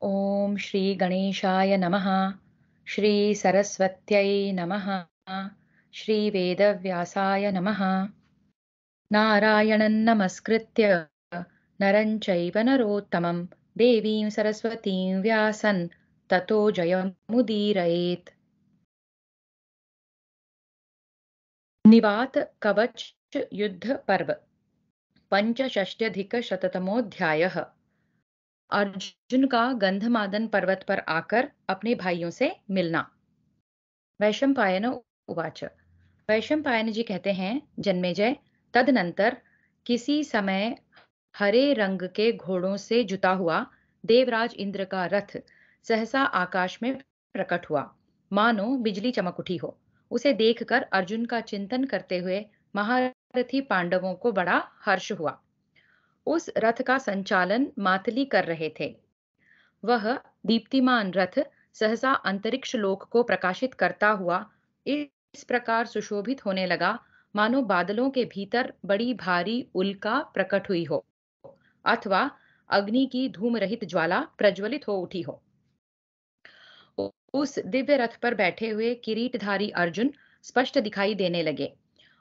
ॐ श्री गणेशाय नमः। श्री सरस्वत्यै नमः। श्री वेदव्यासाय नमः। नारायणं नमस्कृत्य नरं चैव नरोत्तमं देवीं सरस्वतीं व्यासं ततो जयमुदीरयेत्। निवात कवच युद्ध पर्व पंचषष्ट्यधिकशततमोऽध्यायः। अर्जुन का गंधमादन पर्वत पर आकर अपने भाइयों से मिलना। वैशंपायन उवाच। वैशंपायन जी कहते हैं, जन्मेजय, तदनंतर किसी समय हरे रंग के घोड़ों से जुता हुआ देवराज इंद्र का रथ सहसा आकाश में प्रकट हुआ, मानो बिजली चमक उठी हो। उसे देखकर अर्जुन का चिंतन करते हुए महारथी पांडवों को बड़ा हर्ष हुआ। उस रथ का संचालन मातली कर रहे थे। वह दीप्तिमान रथ सहसा अंतरिक्ष लोक को प्रकाशित करता हुआ इस प्रकार सुशोभित होने लगा, मानो बादलों के भीतर बड़ी भारी उल्का प्रकट हुई हो अथवा अग्नि की धूम रहित ज्वाला प्रज्वलित हो उठी हो। उस दिव्य रथ पर बैठे हुए किरीटधारी अर्जुन स्पष्ट दिखाई देने लगे।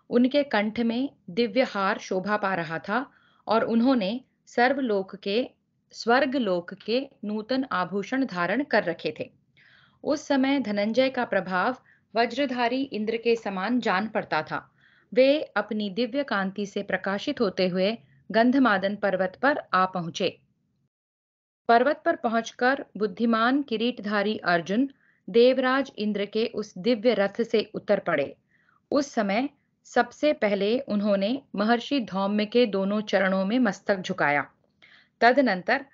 उनके कंठ में दिव्य हार शोभा पा रहा था और उन्होंने स्वर्ग लोक के नूतन आभूषण धारण कर रखे थे। उस समय धनंजय का प्रभाव वज्रधारी इंद्र के समान जान पड़ता था। वे अपनी दिव्य कांति से प्रकाशित होते हुए गंधमादन पर्वत पर आ पहुंचे। पर्वत पर पहुंचकर बुद्धिमान किरीटधारी अर्जुन देवराज इंद्र के उस दिव्य रथ से उतर पड़े। उस समय सबसे पहले उन्होंने महर्षि धौम्य के दोनों चरणों में मस्तक झुकाया। तदनंतर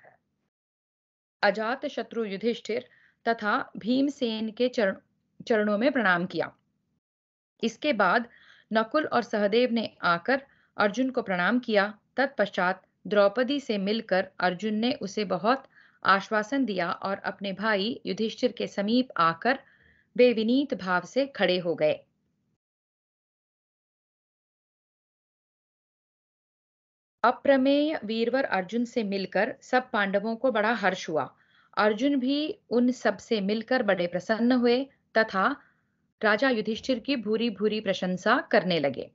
अजात शत्रु युधिष्ठिर तथा भीमसेन के चरणों में प्रणाम किया। इसके बाद नकुल और सहदेव ने आकर अर्जुन को प्रणाम किया। तत्पश्चात द्रौपदी से मिलकर अर्जुन ने उसे बहुत आश्वासन दिया और अपने भाई युधिष्ठिर के समीप आकर वे विनीत भाव से खड़े हो गए। अप्रमेय वीरवर अर्जुन से मिलकर सब पांडवों को बड़ा हर्ष हुआ। अर्जुन भी उन सब से मिलकर बड़े प्रसन्न हुए तथा राजा युधिष्ठिर की भूरी भूरी प्रशंसा करने लगे।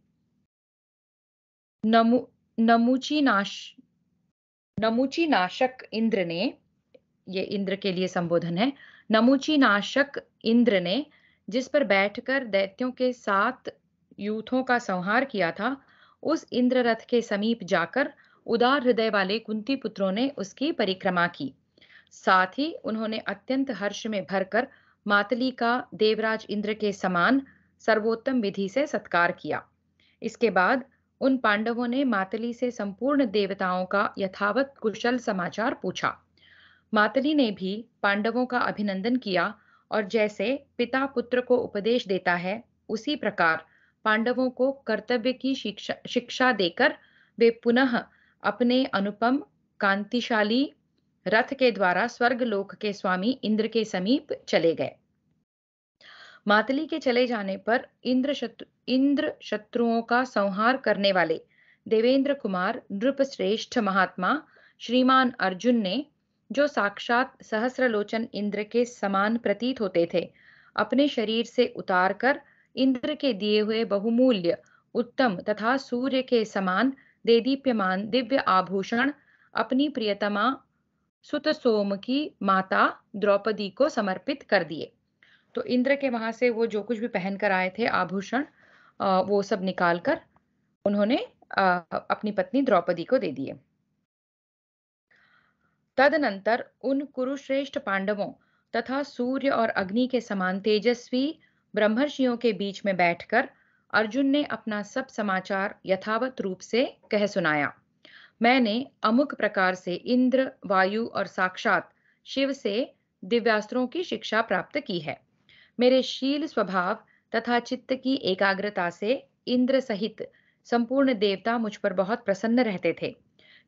नमु नमुची नाश नमुची नाशक इंद्र ने, ये इंद्र के लिए संबोधन है, नमुची नाशक इंद्र ने जिस पर बैठकर दैत्यों के 7 यूथों का संहार किया था, उस इंद्र रथ के समीप जाकर उदार हृदय वाले कुंती पुत्रों ने उसकी परिक्रमा की। साथ ही उन्होंने अत्यंत हर्ष में भरकर मातली का देवराज इंद्र के समान सर्वोत्तम विधि से सत्कार किया। इसके बाद उन पांडवों ने मातली से संपूर्ण देवताओं का यथावत कुशल समाचार पूछा। मातली ने भी पांडवों का अभिनंदन किया और जैसे पिता पुत्र को उपदेश देता है, उसी प्रकार पांडवों को कर्तव्य की शिक्षा देकर वे पुनः अपने अनुपम कांतिशाली रथ के द्वारा स्वर्ग लोक के स्वामी इंद्र के समीप चले गए। मातली के चले जाने पर इंद्र शत्रुओं का संहार करने वाले देवेंद्र कुमार नृपश्रेष्ठ महात्मा श्रीमान अर्जुन ने, जो साक्षात सहस्रलोचन इंद्र के समान प्रतीत होते थे, अपने शरीर से उतारकर इंद्र के दिए हुए बहुमूल्य उत्तम तथा सूर्य के समान देदीप्यमान दिव्य आभूषण अपनी प्रियतमा सुत सोम की माता द्रौपदी को समर्पित कर दिए। तो इंद्र के वहां से वो जो कुछ भी पहन कर आए थे आभूषण, वो सब निकाल कर उन्होंने अपनी पत्नी द्रौपदी को दे दिए। तदनंतर उन कुरुश्रेष्ठ पांडवों तथा सूर्य और अग्नि के समान तेजस्वी ब्रह्मर्षियों के बीच में बैठकर अर्जुन ने अपना सब समाचार यथावत रूप से कह सुनाया। मैंने अमुक प्रकार से इंद्र, वायु और साक्षात शिव से दिव्यास्त्रों की शिक्षा प्राप्त की है। मेरे शील स्वभाव तथा चित्त की एकाग्रता से इंद्र सहित संपूर्ण देवता मुझ पर बहुत प्रसन्न रहते थे।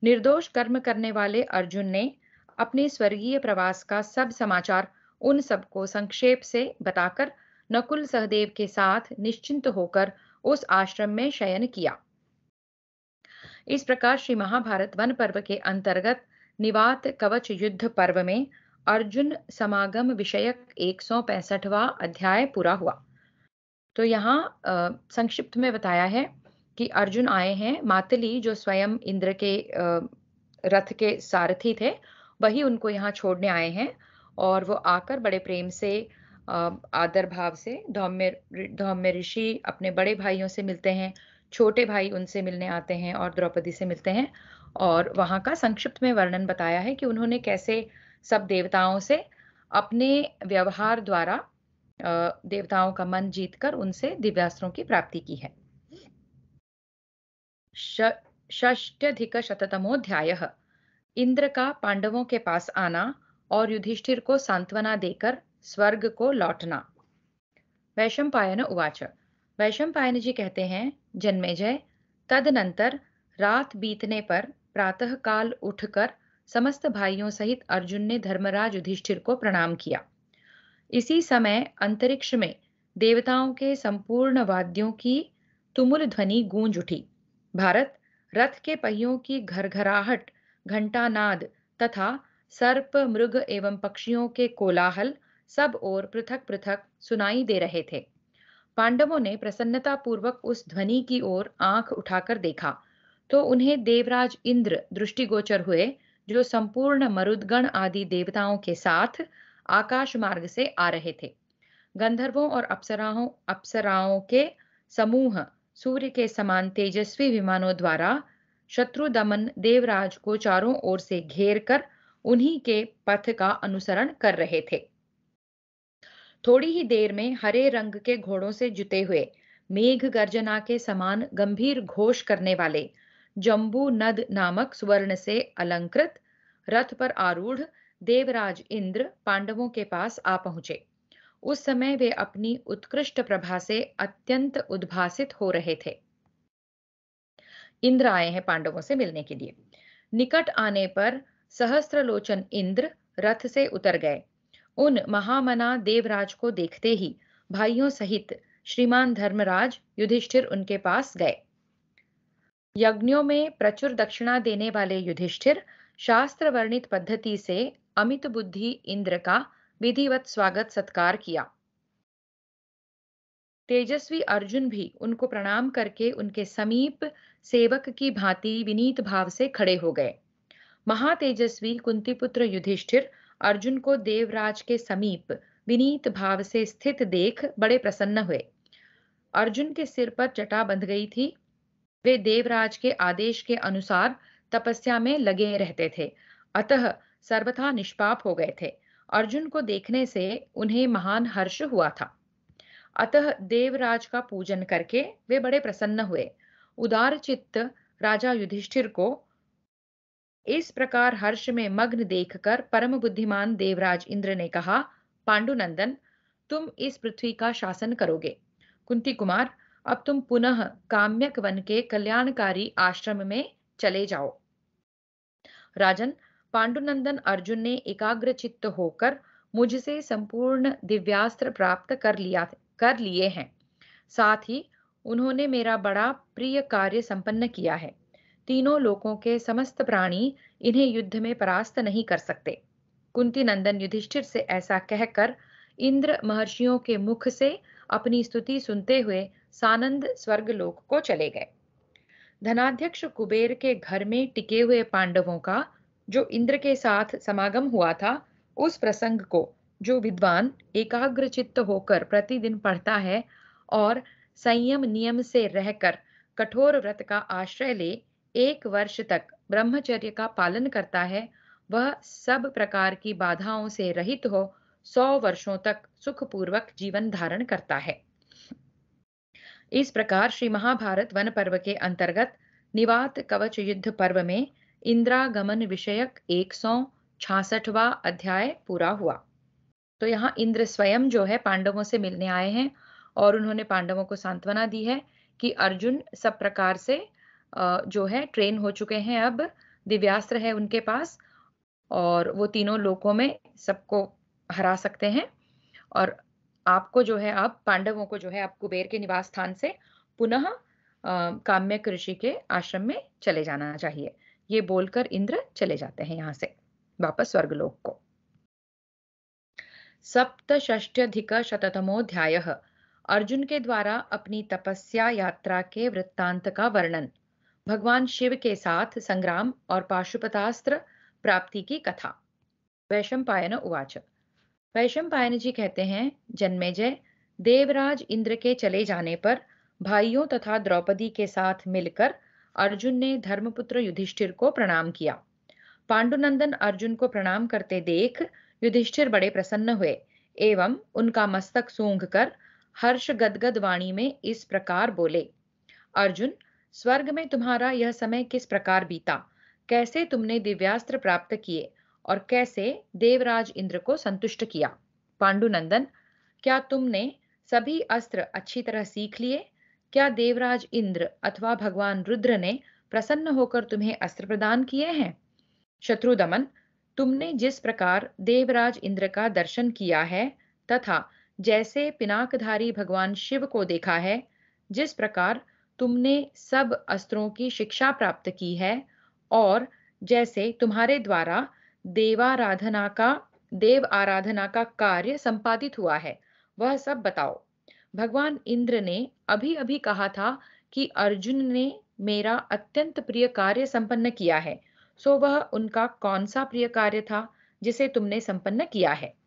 निर्दोष कर्म करने वाले अर्जुन ने अपने स्वर्गीय प्रवास का सब समाचार उन सबको संक्षेप से बताकर नकुल सहदेव के साथ निश्चिंत होकर उस आश्रम में शयन किया। इस प्रकार श्री महाभारत वन पर्व के अंतर्गत निवात कवच युद्ध पर्व में अर्जुन समागम विषयक 165वां अध्याय पूरा हुआ। तो यहाँ संक्षिप्त में बताया है कि अर्जुन आए हैं, मातली जो स्वयं इंद्र के रथ के सारथी थे, वही उनको यहाँ छोड़ने आए हैं और वो आकर बड़े प्रेम से आदर भाव से धौम्य ऋषि अपने बड़े भाइयों से मिलते हैं, छोटे भाई उनसे मिलने आते हैं और द्रौपदी से मिलते हैं। और वहाँ का संक्षिप्त में वर्णन बताया है कि उन्होंने कैसे सब देवताओं से अपने व्यवहार द्वारा देवताओं का मन जीतकर उनसे दिव्यास्त्रों की प्राप्ति की है। षष्ट्यधिकशततमोऽध्यायः। इंद्र का पांडवों के पास आना और युधिष्ठिर को सांत्वना देकर स्वर्ग को लौटना। वैशंपायन उवाच। वैशंपायन जी कहते हैं, जन्मेजय, तदनंतर रात बीतने पर प्रातः काल उठकर समस्त भाइयों सहित अर्जुन ने धर्मराज युधिष्ठिर को प्रणाम किया। इसी समय अंतरिक्ष में देवताओं के संपूर्ण वाद्यों की तुमुल ध्वनि गूंज उठी। भारत, रथ के पहियों की घरघराहट, घंटानाद तथा सर्प, मृग एवं पक्षियों के कोलाहल सब ओर पृथक पृथक सुनाई दे रहे थे। पांडवों ने प्रसन्नता पूर्वक उस ध्वनि की ओर आंख उठाकर देखा तो उन्हें देवराज इंद्र दृष्टिगोचर हुए, जो संपूर्ण मरुदगण आदि देवताओं के साथ आकाश मार्ग से आ रहे थे। गंधर्वों और अप्सराओं के समूह सूर्य के समान तेजस्वी विमानों द्वारा शत्रु दमन देवराज को चारों ओर से घेर कर उन्हीं के पथ का अनुसरण कर रहे थे। थोड़ी ही देर में हरे रंग के घोड़ों से जुते हुए, मेघ गर्जना के समान गंभीर घोष करने वाले जम्बू नद नामक सुवर्ण से अलंकृत रथ पर आरूढ़ देवराज इंद्र पांडवों के पास आ पहुंचे। उस समय वे अपनी उत्कृष्ट प्रभा से अत्यंत उद्भासित हो रहे थे। इंद्र आए हैं पांडवों से मिलने के लिए। निकट आने पर सहस्त्रलोचन इंद्र रथ से उतर गए। उन महामना देवराज को देखते ही भाइयों सहित श्रीमान धर्मराज युधिष्ठिर उनके पास गए। यज्ञों में प्रचुर दक्षिणा देने वाले युधिष्ठिर शास्त्र वर्णित पद्धति से अमित बुद्धि इंद्र का विधिवत स्वागत सत्कार किया। तेजस्वी अर्जुन भी उनको प्रणाम करके उनके समीप सेवक की भांति विनीत भाव से खड़े हो गए। महातेजस्वी कुंतीपुत्र युधिष्ठिर अर्जुन को देवराज के समीप विनीत भाव से स्थित देख बड़े प्रसन्न हुए। अर्जुन के सिर पर जटा बंध गई थी। वे देवराज के आदेश के अनुसार तपस्या में लगे रहते थे, अतः सर्वथा निष्पाप हो गए थे। अर्जुन को देखने से उन्हें महान हर्ष हुआ था, अतः देवराज का पूजन करके वे बड़े प्रसन्न हुए। उदार चित्त राजा युधिष्ठिर को इस प्रकार हर्ष में मग्न देखकर परम बुद्धिमान देवराज इंद्र ने कहा, पांडुनंदन, तुम इस पृथ्वी का शासन करोगे। कुंती कुमार, अब तुम पुनः काम्यक वन के कल्याणकारी आश्रम में चले जाओ। राजन, पांडुनंदन अर्जुन ने एकाग्र चित्त होकर मुझसे संपूर्ण दिव्यास्त्र प्राप्त कर लिए हैं। साथ ही उन्होंने मेरा बड़ा प्रिय कार्य संपन्न किया है। तीनों लोकों के समस्त प्राणी इन्हें युद्ध में परास्त नहीं कर सकते। कुंती नंदन युधिष्ठिर से ऐसा कहकर इंद्र महर्षियों के मुख से अपनी स्तुति सुनते हुए सानंद स्वर्गलोक को चले गए। धनाध्यक्ष कुबेर के घर में टिके हुए पांडवों का जो इंद्र के साथ समागम हुआ था, उस प्रसंग को जो विद्वान एकाग्र चित्त होकर प्रतिदिन पढ़ता है और संयम नियम से रहकर कठोर व्रत का आश्रय ले 1 वर्ष तक ब्रह्मचर्य का पालन करता है, वह सब प्रकार की बाधाओं से रहित हो 100 वर्षों तक सुखपूर्वक जीवन धारण करता है। इस प्रकार श्री महाभारत वन पर्व के अंतर्गत निवात कवच युद्ध पर्व में इंद्रागमन विषयक 166वां अध्याय पूरा हुआ। तो यहाँ इंद्र स्वयं जो है पांडवों से मिलने आए हैं और उन्होंने पांडवों को सांत्वना दी है कि अर्जुन सब प्रकार से जो है ट्रेन हो चुके हैं, अब दिव्यास्त्र है उनके पास और वो तीनों लोकों में सबको हरा सकते हैं। और आपको जो है, आप पांडवों को जो है, आप कुबेर के निवास स्थान से पुनः काम्यक ऋषि के आश्रम में चले जाना चाहिए। ये बोलकर इंद्र चले जाते हैं यहाँ से वापस स्वर्गलोक को। सप्तषष्ट्यधिकशततमोऽध्यायः। अर्जुन के द्वारा अपनी तपस्या यात्रा के वृत्तांत का वर्णन। भगवान शिव के साथ संग्राम और पाशुपतास्त्र प्राप्ति की कथा। वैशंपायन उवाच। वैशंपायन जी कहते हैं, जन्मेजय, देवराज इंद्र के चले जाने पर भाइयों तथा द्रौपदी के साथ मिलकर अर्जुन ने धर्मपुत्र युधिष्ठिर को प्रणाम किया। पांडुनंदन अर्जुन को प्रणाम करते देख युधिष्ठिर बड़े प्रसन्न हुए एवं उनका मस्तक सूंघकर हर्ष गदगद वाणी में इस प्रकार बोले, अर्जुन, स्वर्ग में तुम्हारा यह समय किस प्रकार बीता? कैसे तुमने दिव्यास्त्र प्राप्त किए और कैसे देवराज इंद्र को संतुष्ट किया? पांडुनंदन, क्या तुमने सभी अस्त्र अच्छी तरह सीख लिए? क्या देवराज इंद्र अथवा भगवान रुद्र ने प्रसन्न होकर तुम्हें अस्त्र प्रदान किए हैं? शत्रुदमन, तुमने जिस प्रकार देवराज इंद्र का दर्शन किया है तथा जैसे पिनाकधारी भगवान शिव को देखा है, जिस प्रकार तुमने सब अस्त्रों की शिक्षा प्राप्त की है और जैसे तुम्हारे द्वारा देव आराधना का कार्य संपादित हुआ है, वह सब बताओ। भगवान इंद्र ने अभी अभी कहा था कि अर्जुन ने मेरा अत्यंत प्रिय कार्य संपन्न किया है, सो वह उनका कौन सा प्रिय कार्य था जिसे तुमने संपन्न किया है?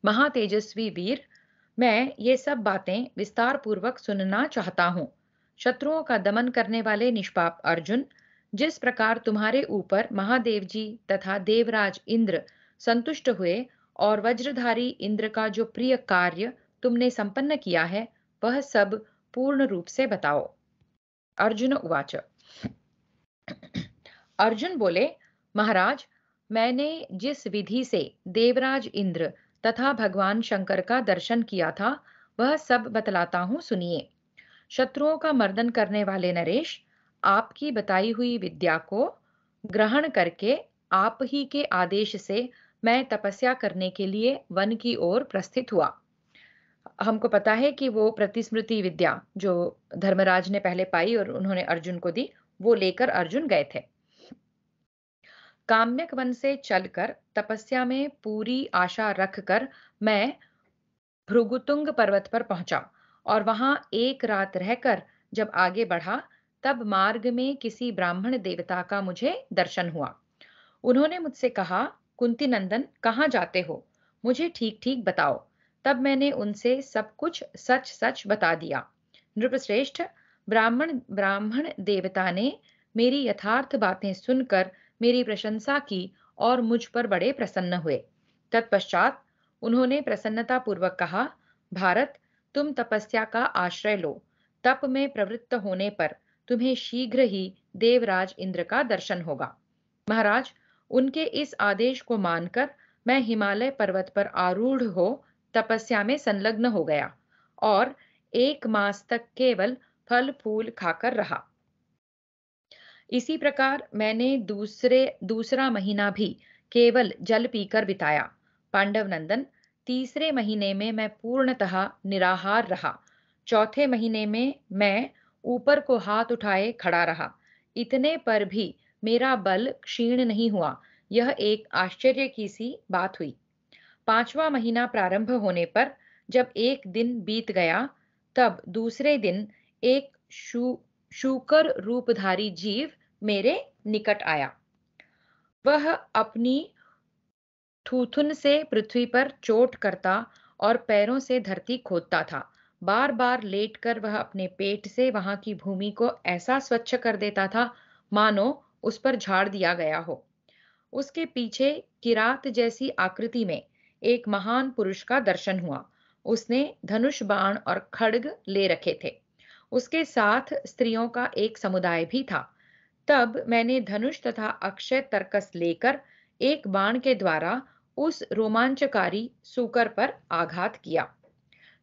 महातेजस्वी वीर, मैं ये सब बातें विस्तार पूर्वक सुनना चाहता हूँ। शत्रुओं का दमन करने वाले निष्पाप अर्जुन, जिस प्रकार तुम्हारे ऊपर महादेव जी तथा देवराज इंद्र संतुष्ट हुए और वज्रधारी इंद्र का जो प्रिय कार्य तुमने संपन्न किया है, वह सब पूर्ण रूप से बताओ। अर्जुन उवाच। अर्जुन बोले, महाराज, मैंने जिस विधि से देवराज इंद्र तथा भगवान शंकर का दर्शन किया था, वह सब बतलाता हूँ, सुनिए। शत्रुओं का मर्दन करने वाले नरेश, आपकी बताई हुई विद्या को ग्रहण करके आप ही के आदेश से मैं तपस्या करने के लिए वन की ओर प्रस्थित हुआ। हमको पता है कि वो प्रतिस्मृति विद्या जो धर्मराज ने पहले पाई और उन्होंने अर्जुन को दी, वो लेकर अर्जुन गए थे। काम्यक वन से चलकर तपस्या में पूरी आशा रखकर मैं भृगुतुंग पर्वत पर पहुंचा और वहां एक रात रहकर जब आगे बढ़ा, तब मार्ग में किसी ब्राह्मण देवता का मुझे दर्शन हुआ। उन्होंने मुझसे कहा, कुंती नंदन, कहाँ जाते हो? मुझे ठीक ठीक बताओ। तब मैंने उनसे सब कुछ सच सच बता दिया। नृपश्रेष्ठ, ब्राह्मण देवता ने मेरी यथार्थ बातें सुनकर मेरी प्रशंसा की और मुझ पर बड़े प्रसन्न हुए। तत्पश्चात उन्होंने प्रसन्नता पूर्वक कहा, भारत, तुम तपस्या का आश्रय लो। तप में प्रवृत्त होने पर तुम्हें शीघ्र ही देवराज इंद्र का दर्शन होगा। महाराज, उनके इस आदेश को मानकर मैं हिमालय पर्वत पर आरूढ़ हो तपस्या में संलग्न हो गया और 1 मास तक केवल फल फूल खाकर रहा। इसी प्रकार मैंने दूसरा महीना भी केवल जल पीकर बिताया। पांडव नंदन, तीसरे महीने में मैं पूर्णतः निराहार रहा। चौथे महीने में मैं ऊपर को हाथ उठाए खड़ा रहा। इतने पर भी मेरा बल क्षीण नहीं हुआ। यह एक आश्चर्य की सी बात हुई। 5वां महीना प्रारंभ होने पर जब एक दिन बीत गया, तब दूसरे दिन एक शूकर रूपधारी जीव मेरे निकट आया। वह अपनी थूथुन से पृथ्वी पर चोट करता और पैरों से धरती खोदता था। बार बार लेटकर वह अपने पेट से वहां की भूमि को ऐसा स्वच्छ कर देता था मानो उस पर झाड़ दिया गया हो। उसके पीछे किरात जैसी आकृति में एक महान पुरुष का दर्शन हुआ। उसने धनुष बाण और खड्ग ले रखे थे। उसके साथ स्त्रियों का एक समुदाय भी था। तब मैंने धनुष तथा अक्षय तर्कस लेकर एक बाण के द्वारा उस रोमांचकारी सूकर पर आघात किया।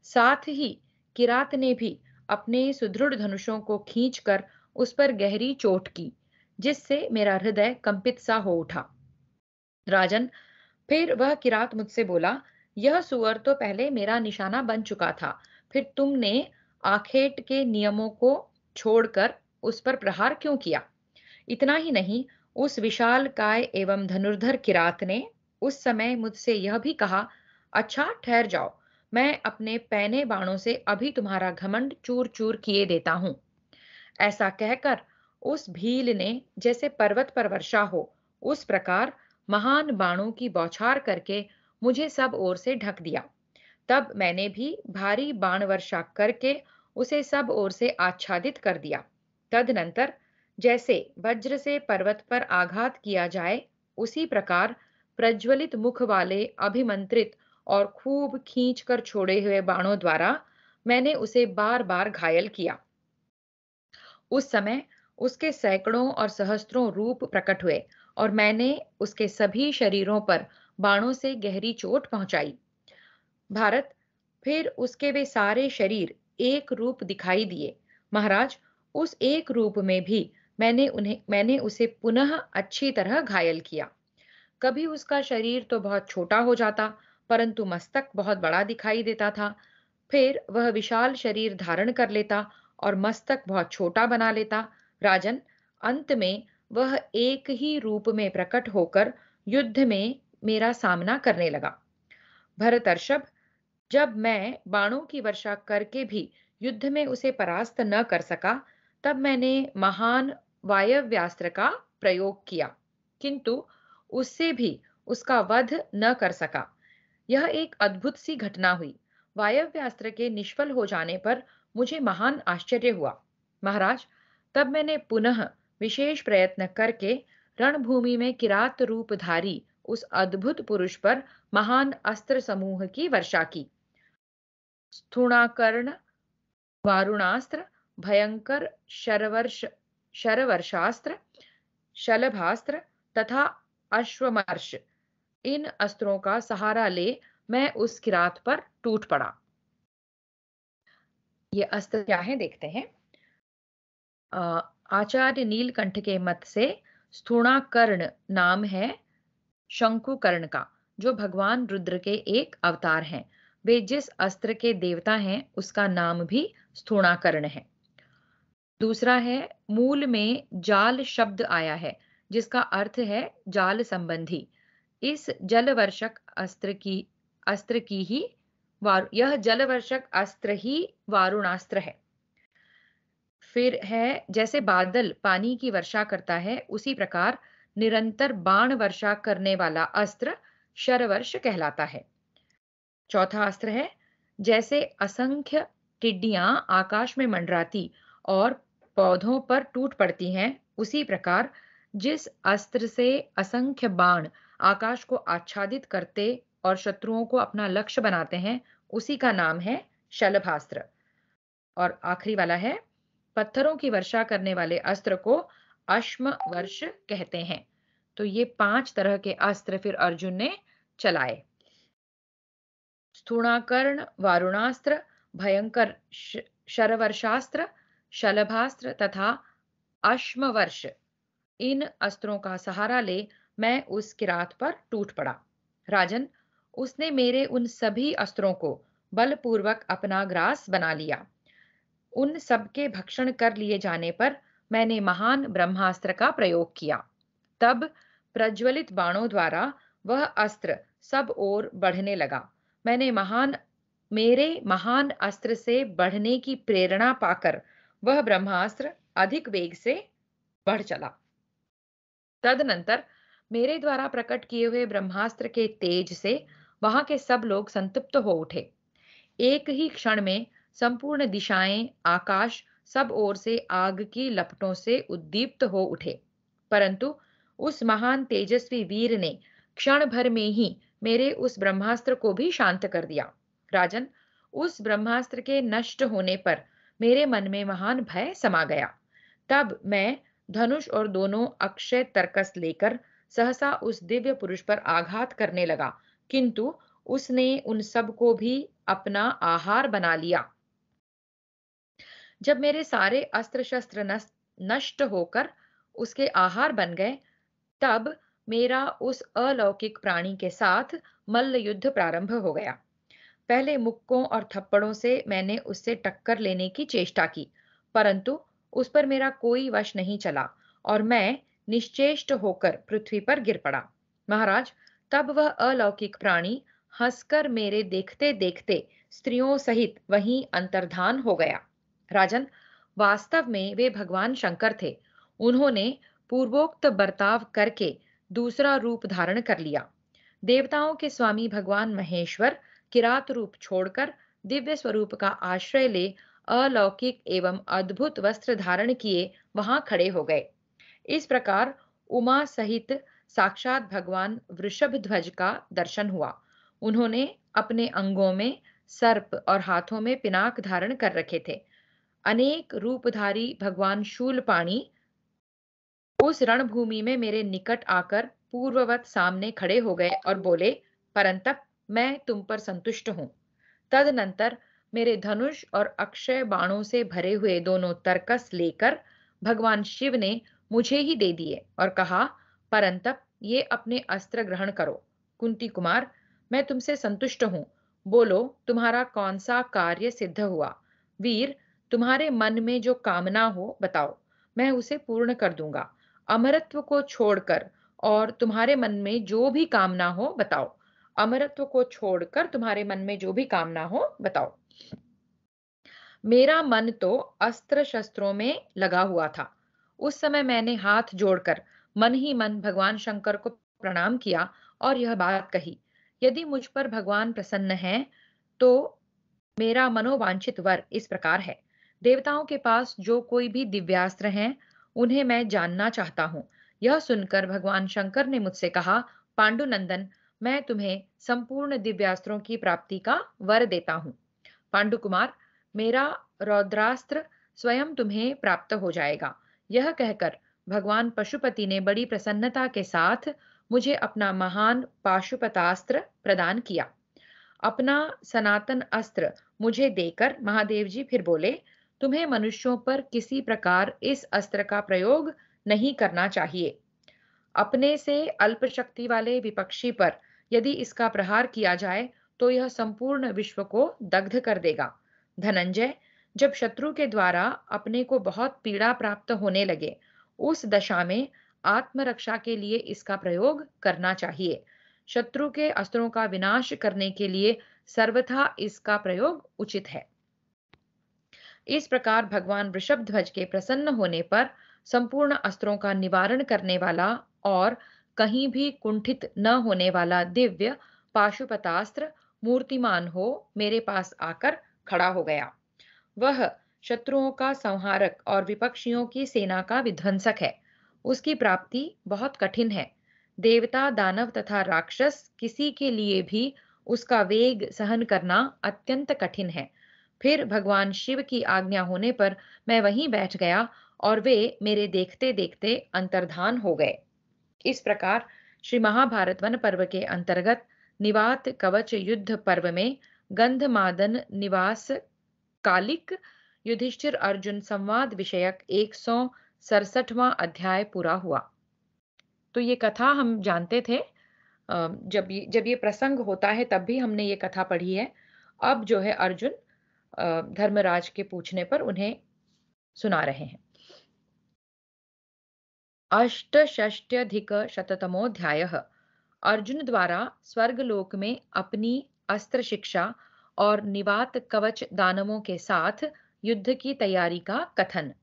साथ ही किरात ने भी अपने सुदृढ़ धनुषों को खींचकर उस पर गहरी चोट की, जिससे मेरा हृदय कंपित सा हो उठा। राजन, फिर वह किरात मुझसे बोला, यह सुअर तो पहले मेरा निशाना बन चुका था, फिर तुमने आखेट के नियमों को छोड़कर उस पर प्रहार क्यों किया? इतना ही नहीं, उस विशाल काय एवं धनुर्धर किरात ने उस समय मुझसे यह भी कहा, अच्छा ठहर जाओ, मैं अपने पैने बाणों से अभी तुम्हारा घमंड चूर चूर किए देता हूं। ऐसा कहकर उस भील ने जैसे पर्वत पर वर्षा हो उस प्रकार महान बाणों की बौछार करके मुझे सब ओर से ढक दिया। तब मैंने भी भारी बाण वर्षा करके उसे सब ओर से आच्छादित कर दिया। तदनंतर जैसे वज्र से पर्वत पर आघात किया जाए उसी प्रकार प्रज्वलित मुख वाले अभिमंत्रित और खूब खींच कर छोड़े हुए बाणों द्वारा मैंने उसे बार बार घायल किया। उस समय उसके सैकड़ों और सहस्त्रों रूप प्रकट हुए और मैंने उसके सभी शरीरों पर बाणों से गहरी चोट पहुंचाई। भारत, फिर उसके वे सारे शरीर एक रूप दिखाई दिए। महाराज, उस एक रूप में भी मैंने उसे पुनः अच्छी तरह घायल किया। कभी उसका शरीर तो बहुत छोटा हो जाता, परंतु मस्तक बहुत बड़ा दिखाई देता था। फिर वह विशाल शरीर धारण कर लेता और मस्तक बहुत छोटा बना लेता। राजन, अंत में वह एक ही रूप में प्रकट होकर युद्ध में मेरा सामना करने लगा। भरतर्षभ, जब मैं बाणों की वर्षा करके भी युद्ध में उसे परास्त न कर सका, तब मैंने महान वायव्यास्त्र का प्रयोग किया, किंतु उससे भी उसका वध न कर सका। यह एक अद्भुत सी घटना हुई। वायव्यास्त्र के निष्फल हो जाने पर मुझे महान आश्चर्य हुआ। महाराज, तब मैंने पुनः विशेष प्रयत्न करके रणभूमि में किरात रूपधारी उस अद्भुत पुरुष पर महान अस्त्र समूह की वर्षा की। स्थूणाकर्ण, वारुणास्त्र, भयंकर शरवर्षास्त्र, शलभास्त्र तथा अश्वमर्श, इन अस्त्रों का सहारा ले मैं उस किरात पर टूट पड़ा। ये अस्त्र क्या है देखते हैं। आचार्य नीलकंठ के मत से स्थूणाकर्ण नाम है शंकुकर्ण का, जो भगवान रुद्र के एक अवतार हैं। वे जिस अस्त्र के देवता हैं उसका नाम भी स्थूणाकर्ण है। दूसरा है, मूल में जाल शब्द आया है जिसका अर्थ है जाल संबंधी। इस जलवर्षक अस्त्र की ही यह जलवर्षक अस्त्र ही वारुणास्त्र है। फिर है, जैसे बादल पानी की वर्षा करता है उसी प्रकार निरंतर बाण वर्षा करने वाला अस्त्र शरवर्ष कहलाता है। चौथा अस्त्र है, जैसे असंख्य टिड्डियां आकाश में मंडराती और पौधों पर टूट पड़ती हैं, उसी प्रकार जिस अस्त्र से असंख्य बाण आकाश को आच्छादित करते और शत्रुओं को अपना लक्ष्य बनाते हैं, उसी का नाम है शलभास्त्र। और आखिरी वाला है, पत्थरों की वर्षा करने वाले अस्त्र को अश्म वर्ष कहते हैं। तो ये 5 तरह के अस्त्र फिर अर्जुन ने चलाए। स्थूणाकर्ण, वारुणास्त्र, भयंकर शरवर्षास्त्र, शलभास्त्र तथा अश्मवर्ष, इन अस्त्रों का सहारा ले मैं उस किरात पर टूट पड़ा। राजन, उसने मेरे उन सभी अस्त्रों को बलपूर्वक अपना ग्रास बना लिया। उन सबके भक्षण कर लिए जाने पर मैंने महान ब्रह्मास्त्र का प्रयोग किया। तब प्रज्वलित बाणों द्वारा वह अस्त्र सब ओर बढ़ने लगा। मेरे महान अस्त्र से बढ़ने की प्रेरणा पाकर वह ब्रह्मास्त्र अधिक वेग से बढ़ चला। तदनंतर मेरे द्वारा प्रकट किए हुए ब्रह्मास्त्र के तेज से वहां के सब लोग संतुप्त हो उठे। एक ही क्षण में संपूर्ण दिशाएं, आकाश सब ओर से आग की लपटों से उद्दीप्त हो उठे। परंतु उस महान तेजस्वी वीर ने क्षण भर में ही मेरे उस ब्रह्मास्त्र को भी शांत कर दिया। राजन, उस ब्रह्मास्त्र के नष्ट होने पर मेरे मन में महान भय समा गया। तब मैं धनुष और दोनों अक्षय तरकस लेकर सहसा उस दिव्य पुरुष पर आघात करने लगा, किंतु उसने उन सब को भी अपना आहार बना लिया। जब मेरे सारे अस्त्र शस्त्र नष्ट होकर उसके आहार बन गए, तब मेरा उस अलौकिक प्राणी के साथ मल्ल युद्ध प्रारंभ हो गया। पहले मुक्कों और थप्पड़ों से मैंने उससे टक्कर लेने की चेष्टा की, परंतु उस पर मेरा कोई वश नहीं चला और मैं निश्चेष्ट होकर पृथ्वी पर गिर पड़ा। महाराज, तब वह अलौकिक प्राणी हंसकर मेरे देखते देखते स्त्रियों सहित वहीं अंतर्धान हो गया। राजन, वास्तव में वे भगवान शंकर थे। उन्होंने पूर्वोक्त बर्ताव करके दूसरा रूप धारण कर लिया। देवताओं के स्वामी भगवान महेश्वर किरात रूप छोड़कर दिव्य स्वरूप का आश्रय ले अलौकिक एवं अद्भुत वस्त्र धारण किए वहां खड़े हो गए। इस प्रकार उमा सहित साक्षात भगवान वृषभ ध्वज का दर्शन हुआ। उन्होंने अपने अंगों में सर्प और हाथों में पिनाक धारण कर रखे थे। अनेक रूपधारी भगवान शूलपाणी उस रणभूमि में मेरे निकट आकर पूर्ववत सामने खड़े हो गए और बोले, परंतप, मैं तुम पर संतुष्ट हूं। तदनंतर मेरे धनुष और अक्षय बाणों से भरे हुए दोनों तरकस लेकर भगवान शिव ने मुझे ही दे दिए और कहा, परंतप, ये अपने अस्त्र ग्रहण करो। कुंती कुमार, मैं तुमसे संतुष्ट हूं। बोलो, तुम्हारा कौन सा कार्य सिद्ध हुआ? वीर, तुम्हारे मन में जो कामना हो बताओ, मैं उसे पूर्ण कर दूंगा। अमरत्व को छोड़कर और तुम्हारे मन में जो भी कामना हो बताओ। अमरत्व को छोड़कर तुम्हारे मन में जो भी कामना हो बताओ। मेरा मन तो अस्त्र शस्त्रों में लगा हुआ था। उस समय मैंने हाथ जोड़कर मन ही मन भगवान शंकर को प्रणाम किया और यह बात कही, यदि मुझ पर भगवान प्रसन्न हैं तो मेरा मनोवांछित वर इस प्रकार है। देवताओं के पास जो कोई भी दिव्यास्त्र हैं, उन्हें मैं जानना चाहता हूँ। यह सुनकर भगवान शंकर ने मुझसे कहा, पांडुनंदन, मैं तुम्हें संपूर्ण दिव्यास्त्रों की प्राप्ति का वर देता हूँ। पांडुकुमार, मेरा रौद्रास्त्र स्वयं तुम्हें प्राप्त हो जाएगा। यह कहकर भगवान पशुपति ने बड़ी प्रसन्नता के साथ मुझे अपना महान पाशुपतास्त्र प्रदान किया। अपना सनातन अस्त्र मुझे देकर महादेव जी फिर बोले, तुम्हें मनुष्यों पर किसी प्रकार इस अस्त्र का प्रयोग नहीं करना चाहिए। अपने से अल्प शक्ति वाले विपक्षी पर यदि इसका प्रहार किया जाए तो यह संपूर्ण विश्व को दग्ध कर देगा। धनंजय, जब शत्रु के द्वारा अपने को बहुत पीड़ा प्राप्त होने लगे, उस दशा में आत्मरक्षा के लिए इसका प्रयोग करना चाहिए। शत्रु के अस्त्रों का विनाश करने के लिए सर्वथा इसका प्रयोग उचित है। इस प्रकार भगवान वृषभध्वज के प्रसन्न होने पर संपूर्ण अस्त्रों का निवारण करने वाला और कहीं भी कुंठित न होने वाला दिव्य पाशुपतास्त्र मूर्तिमान हो मेरे पास आकर खड़ा हो गया। वह शत्रुओं का संहारक और विपक्षियों की सेना का विध्वंसक है। उसकी प्राप्ति बहुत कठिन है। देवता, दानव तथा राक्षस किसी के लिए भी उसका वेग सहन करना अत्यंत कठिन है। फिर भगवान शिव की आज्ञा होने पर मैं वहीं बैठ गया और वे मेरे देखते देखते अंतर्धान हो गए। इस प्रकार श्री महाभारत वन पर्व के अंतर्गत निवात कवच युद्ध पर्व में गंधमादन निवास कालिक युधिष्ठिर अर्जुन संवाद विषयक 167वां अध्याय पूरा हुआ। तो ये कथा हम जानते थे। जब ये प्रसंग होता है तब भी हमने ये कथा पढ़ी है। अब जो है अर्जुन धर्मराज के पूछने पर उन्हें सुना रहे हैं। अष्टषष्ट्यधिकशततमोऽध्यायः। अर्जुन द्वारा स्वर्गलोक में अपनी अस्त्र शिक्षा और निवात कवच दानवों के साथ युद्ध की तैयारी का कथन।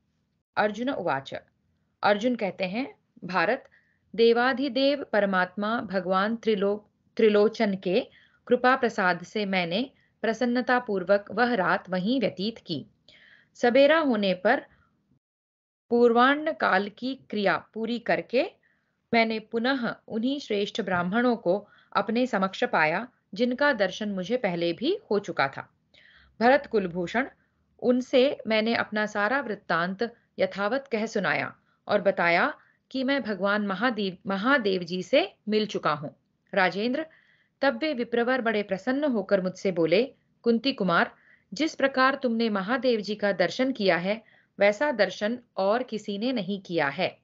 अर्जुन उवाच। अर्जुन कहते हैं, भारत, देवाधिदेव परमात्मा भगवान त्रिलोचन के कृपा प्रसाद से मैंने प्रसन्नता पूर्वक वह रात वहीं व्यतीत की। सबेरा होने पर पूर्वान्न काल की क्रिया पूरी करके मैंने पुनः उन्हीं श्रेष्ठ ब्राह्मणों को अपने समक्ष पाया जिनका दर्शन मुझे पहले भी हो चुका था। भरत कुलभूषण, उनसे मैंने अपना सारा वृत्तांत यथावत कह सुनाया और बताया कि मैं भगवान महादेव जी से मिल चुका हूँ। राजेंद्र, तब वे विप्रवर बड़े प्रसन्न होकर मुझसे बोले, कुंती कुमार, जिस प्रकार तुमने महादेव जी का दर्शन किया है वैसा दर्शन और किसी ने नहीं किया है।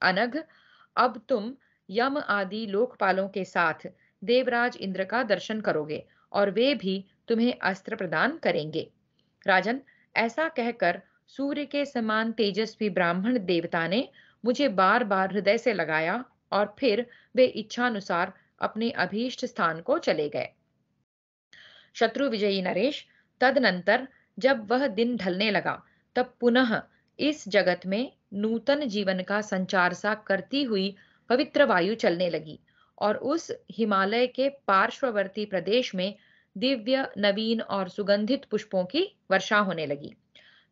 अनघ, अब तुम यम आदि लोकपालों के साथ देवराज इंद्र का दर्शन करोगे और वे भी तुम्हें अस्त्र प्रदान करेंगे। राजन, ऐसा कहकर सूर्य के समान तेजस्वी ब्राह्मण देवता ने मुझे बार बार हृदय से लगाया और फिर वे इच्छानुसार अपने अभीष्ट स्थान को चले गए। शत्रु विजयी नरेश, तदनंतर जब वह दिन ढलने लगा, तब पुनः इस जगत में नूतन जीवन का संचार सा करती हुई पवित्र वायु चलने लगी और उस हिमालय के पार्श्ववर्ती प्रदेश में दिव्य, नवीन और सुगंधित पुष्पों की वर्षा होने लगी।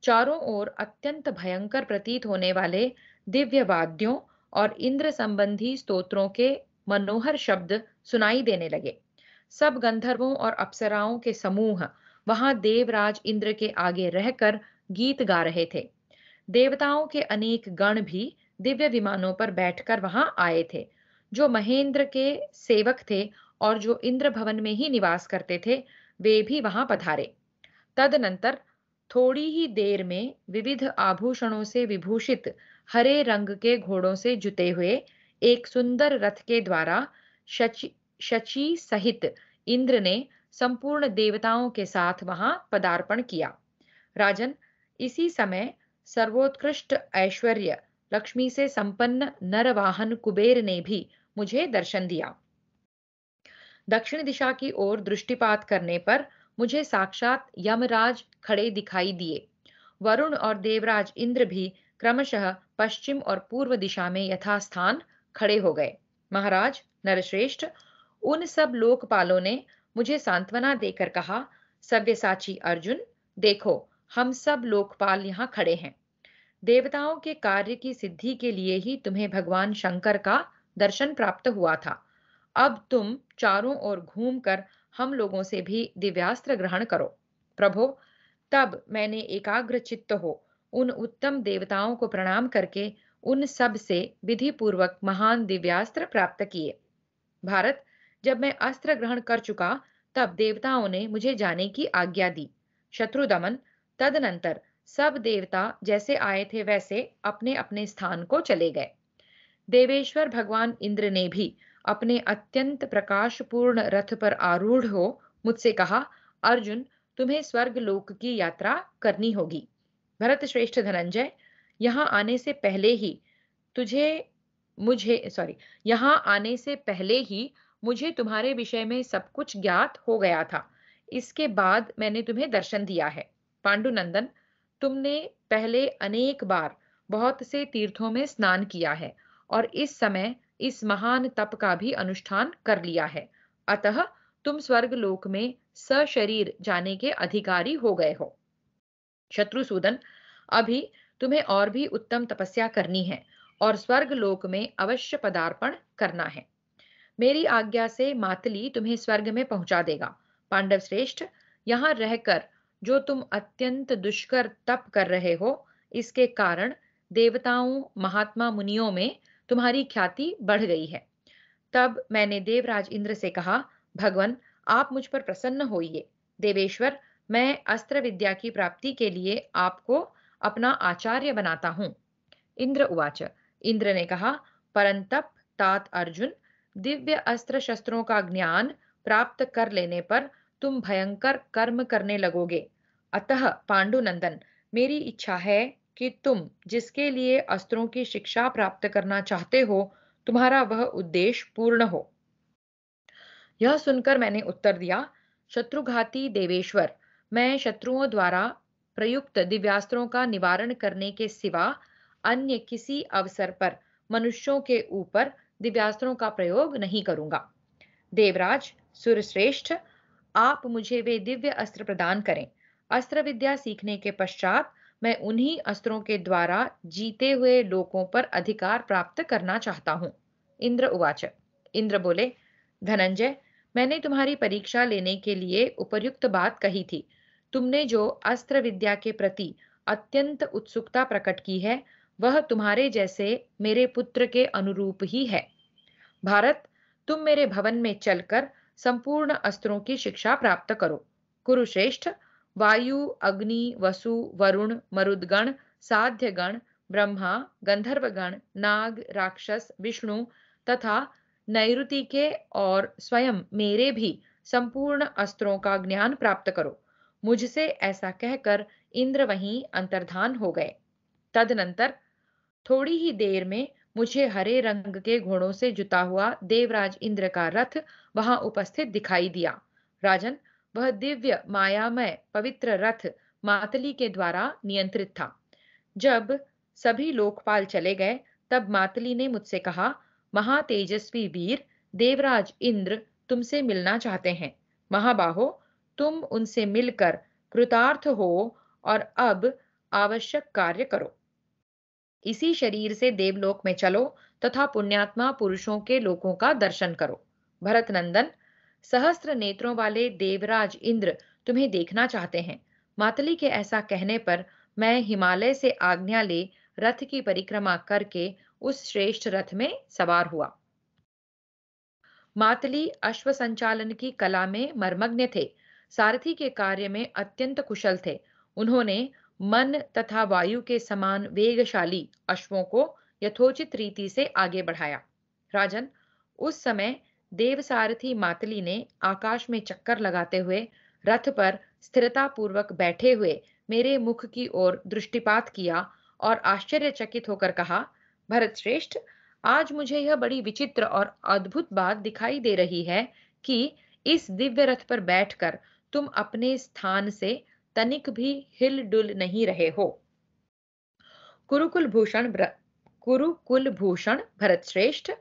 चारों ओर अत्यंत भयंकर प्रतीत होने वाले दिव्य वाद्यों और इंद्र संबंधी स्तोत्रों के मनोहर शब्द सुनाई देने लगे। सब गंधर्वों और अप्सराओं के समूह वहां देवराज इंद्र के आगे रहकर गीत गा रहे थे। देवताओं के अनेक गण भी दिव्य विमानों पर बैठकर वहां आए थे। जो महेंद्र के सेवक थे और जो इंद्र भवन में ही निवास करते थे, वे भी वहां पधारे। तदनंतर थोड़ी ही देर में विविध आभूषणों से विभूषित हरे रंग के घोड़ों से जुते हुए एक सुंदर रथ के द्वारा शची शची सहित इंद्र ने संपूर्ण देवताओं के साथ वहां पदार्पण किया। राजन, इसी समय सर्वोत्कृष्ट ऐश्वर्य लक्ष्मी से संपन्न नरवाहन कुबेर ने भी मुझे दर्शन दिया। दक्षिण दिशा की ओर दृष्टिपात करने पर मुझे साक्षात यमराज खड़े दिखाई दिए। वरुण और देवराज इंद्र भी क्रमशः पश्चिम और पूर्व दिशा में यथास्थान खड़े हो गए। महाराज नरश्रेष्ठ, उन सब लोकपालों ने मुझे सांत्वना देकर कहा, सव्यसाची अर्जुन, देखो हम सब लोकपाल यहाँ खड़े हैं। देवताओं के कार्य की सिद्धि के लिए ही तुम्हें भगवान शंकर का दर्शन प्राप्त हुआ था। अब तुम चारों ओर घूमकर हम लोगों से भी दिव्यास्त्र ग्रहण करो। प्रभो, तब मैंने एकाग्र चित्त हो उन उत्तम देवताओं को प्रणाम करके उन सब से विधि पूर्वक महान दिव्यास्त्र प्राप्त किए। भारत, जब मैं अस्त्र ग्रहण कर चुका, तब देवताओं ने मुझे जाने की आज्ञा दी। शत्रु दमन, तदनंतर सब देवता जैसे आए थे वैसे अपने अपने स्थान को चले गए। देवेश्वर भगवान इंद्र ने भी अपने अत्यंत प्रकाशपूर्ण रथ पर आरूढ़ हो मुझसे कहा, अर्जुन, तुम्हें स्वर्ग लोक की यात्रा करनी होगी। भरत श्रेष्ठ धनंजय, यहाँ आने से पहले ही तुझे मुझे सॉरी यहाँ आने से पहले ही मुझे तुम्हारे विषय में सब कुछ ज्ञात हो गया था। इसके बाद मैंने तुम्हें दर्शन दिया है। पांडुनंदन, तुमने पहले अनेक बार बहुत से तीर्थों में स्नान किया है और इस समय इस महान तप का भी अनुष्ठान कर लिया है। अतः तुम स्वर्ग लोक में सशरीर जाने के अधिकारी हो गए हो। शत्रुसूदन, अभी तुम्हें और भी उत्तम तपस्या करनी है और स्वर्ग लोक में अवश्य पदार्पण करना है। मेरी आज्ञा से मातली तुम्हें स्वर्ग में पहुंचा देगा। पांडव श्रेष्ठ, यहाँ रहकर जो तुम अत्यंत दुष्कर तप कर रहे हो, इसके कारण देवताओं, महात्मा मुनियों में तुम्हारी ख्याति बढ़ गई है। तब मैंने देवराज इंद्र से कहा, भगवन, आप मुझ पर प्रसन्न होइए। देवेश्वर, मैं अस्त्र विद्या की प्राप्ति के लिए आपको अपना आचार्य बनाता हूँ। इंद्र उवाच, इंद्र ने कहा, परंतप तात अर्जुन, दिव्य अस्त्र शस्त्रों का ज्ञान प्राप्त कर लेने पर तुम भयंकर कर्म करने लगोगे। अतः पांडुनंदन, मेरी इच्छा है कि तुम जिसके लिए अस्त्रों की शिक्षा प्राप्त करना चाहते हो, तुम्हारा वह उद्देश्य पूर्ण हो। यह सुनकर मैंने उत्तर दिया, शत्रुघाती देवेश्वर, मैं शत्रुओं द्वारा प्रयुक्त दिव्यास्त्रों का निवारण करने के सिवा अन्य किसी अवसर पर मनुष्यों के ऊपर दिव्यास्त्रों का प्रयोग नहीं करूंगा। देवराज सुरश्रेष्ठ, आप मुझे वे दिव्य अस्त्र प्रदान करें। अस्त्र विद्या सीखने के पश्चात मैं उन्हीं अस्त्रों के द्वारा जीते हुए लोकों पर अधिकार प्राप्त करना चाहता हूँ। इंद्र उवाच, इंद्र बोले, धनंजय, मैंने तुम्हारी परीक्षा लेने के लिए उपर्युक्त बात कही थी। तुमने जो अस्त्र विद्या के प्रति अत्यंत उत्सुकता प्रकट की है, वह तुम्हारे जैसे मेरे पुत्र के अनुरूप ही है। भारत, तुम मेरे भवन में चलकर संपूर्ण अस्त्रों की शिक्षा प्राप्त करो। कुरुश्रेष्ठ, वायु, अग्नि, वसु, वरुण, मरुदगण, साध्यगण, ब्रह्मा, गंधर्वगण, नाग, राक्षस, विष्णु तथा नैऋति के और स्वयं मेरे भी संपूर्ण अस्त्रों का ज्ञान प्राप्त करो। मुझसे ऐसा कहकर इंद्र वहीं अंतर्धान हो गए। तदनंतर थोड़ी ही देर में मुझे हरे रंग के घोड़ों से जुता हुआ देवराज इंद्र का रथ वहां उपस्थित दिखाई दिया। राजन, वह दिव्य मायामय पवित्र रथ मातली के द्वारा नियंत्रित था। जब सभी लोकपाल चले गए, तब मातली ने मुझसे कहा, महातेजस्वी वीर, देवराज इंद्र तुमसे मिलना चाहते हैं। महाबाहो, तुम उनसे मिलकर कृतार्थ हो और अब आवश्यक कार्य करो। इसी शरीर से देवलोक में चलो तथा पुण्यात्मा पुरुषों के लोकों का दर्शन करो। भरत नंदन, सहस्त्र नेत्रों वाले देवराज इंद्र तुम्हें देखना चाहते हैं। मातली के ऐसा कहने पर मैं हिमालय से आज्ञा ले रथ की परिक्रमा करके उस श्रेष्ठ रथ में सवार हुआ। मातली अश्व संचालन की कला में मर्मज्ञ थे, सारथी के कार्य में अत्यंत कुशल थे। उन्होंने मन तथा वायु के समान वेगशाली अश्वों को यथोचित रीति से आगे बढ़ाया। राजन, उस समय देवसारथी मातली ने आकाश में चक्कर लगाते हुए रथ पर स्थिरता पूर्वक बैठे हुए मेरे मुख की ओर दृष्टिपात किया और आश्चर्यचकित होकर कहा, भरत श्रेष्ठ, आज मुझे यह बड़ी विचित्र और अद्भुत बात दिखाई दे रही है कि इस दिव्य रथ पर बैठकर तुम अपने स्थान से तनिक भी हिल डुल नहीं रहे हो। कुरुकुल भूषण कुरुकुल भूषण भरत श्रेष्ठ,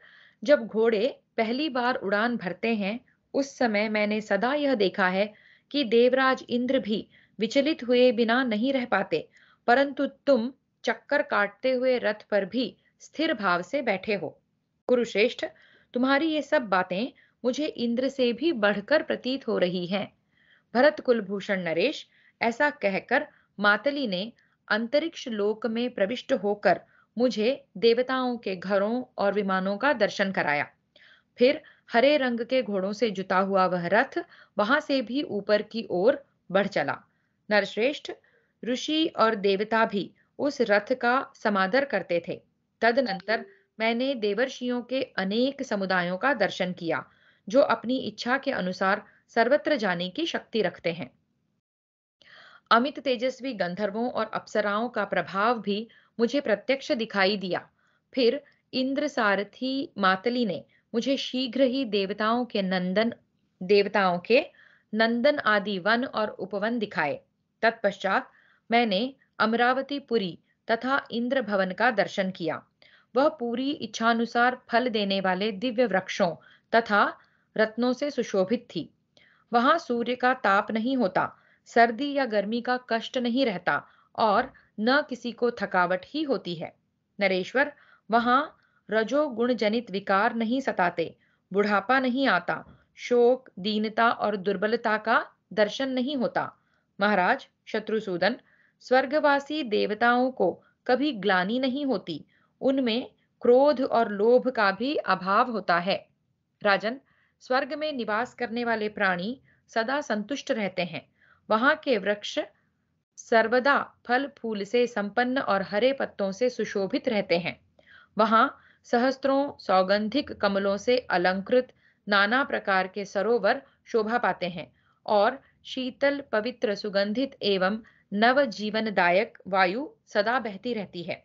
जब घोड़े पहली बार उड़ान भरते हैं, उस समय मैंने सदा यह देखा है कि देवराज इंद्र भी विचलित हुए बिना नहीं रह पाते, परंतु तुम चक्कर काटते हुए रथ पर भी स्थिर भाव से बैठे हो। कुरुश्रेष्ठ, तुम्हारी ये सब बातें मुझे इंद्र से भी बढ़कर प्रतीत हो रही हैं। भरत कुलभूषण नरेश, ऐसा कहकर मातली ने अंतरिक्ष लोक में प्रविष्ट होकर मुझे देवताओं के घरों और विमानों का दर्शन कराया। फिर हरे रंग के घोड़ों से जुता हुआ वह रथ वहां से भी ऊपर की ओर बढ़ चला। नरश्रेष्ठ, ऋषि और देवता भी उस रथ का समादर करते थे। तदनंतर मैंने देवर्षियों के अनेक समुदायों का दर्शन किया, जो अपनी इच्छा के अनुसार सर्वत्र जाने की शक्ति रखते हैं। अमित तेजस्वी गंधर्वों और अप्सराओं का प्रभाव भी मुझे प्रत्यक्ष दिखाई दिया। फिर इंद्र सारथी मातली ने मुझे शीघ्र ही देवताओं के नंदन आदि वन और उपवन दिखाए। तत्पश्चात मैंने अमरावती पुरी तथा इंद्र भवन का दर्शन किया। वह पूरी इच्छानुसार फल देने वाले दिव्य वृक्षों तथा रत्नों से सुशोभित थी। वहां सूर्य का ताप नहीं होता, सर्दी या गर्मी का कष्ट नहीं रहता और न किसी को थकावट ही होती है। नरेश्वर, वहां रजोगुण जनित विकार नहीं सताते, बुढ़ापा नहीं आता, शोक, दीनता और दुर्बलता का दर्शन नहीं होता। महाराज शत्रुसूदन, स्वर्गवासी देवताओं को कभी ग्लानि नहीं होती, उनमें क्रोध और लोभ का भी अभाव होता है। राजन, स्वर्ग में निवास करने वाले प्राणी सदा संतुष्ट रहते हैं। वहां के वृक्ष सर्वदा फल फूल से संपन्न और हरे पत्तों से सुशोभित रहते हैं। वहां सहस्त्रों सौगंधिक कमलों से अलंकृत नाना प्रकार के सरोवर शोभा पाते हैं और शीतल पवित्र सुगंधित एवं नव जीवनदायक वायु सदा बहती रहती है।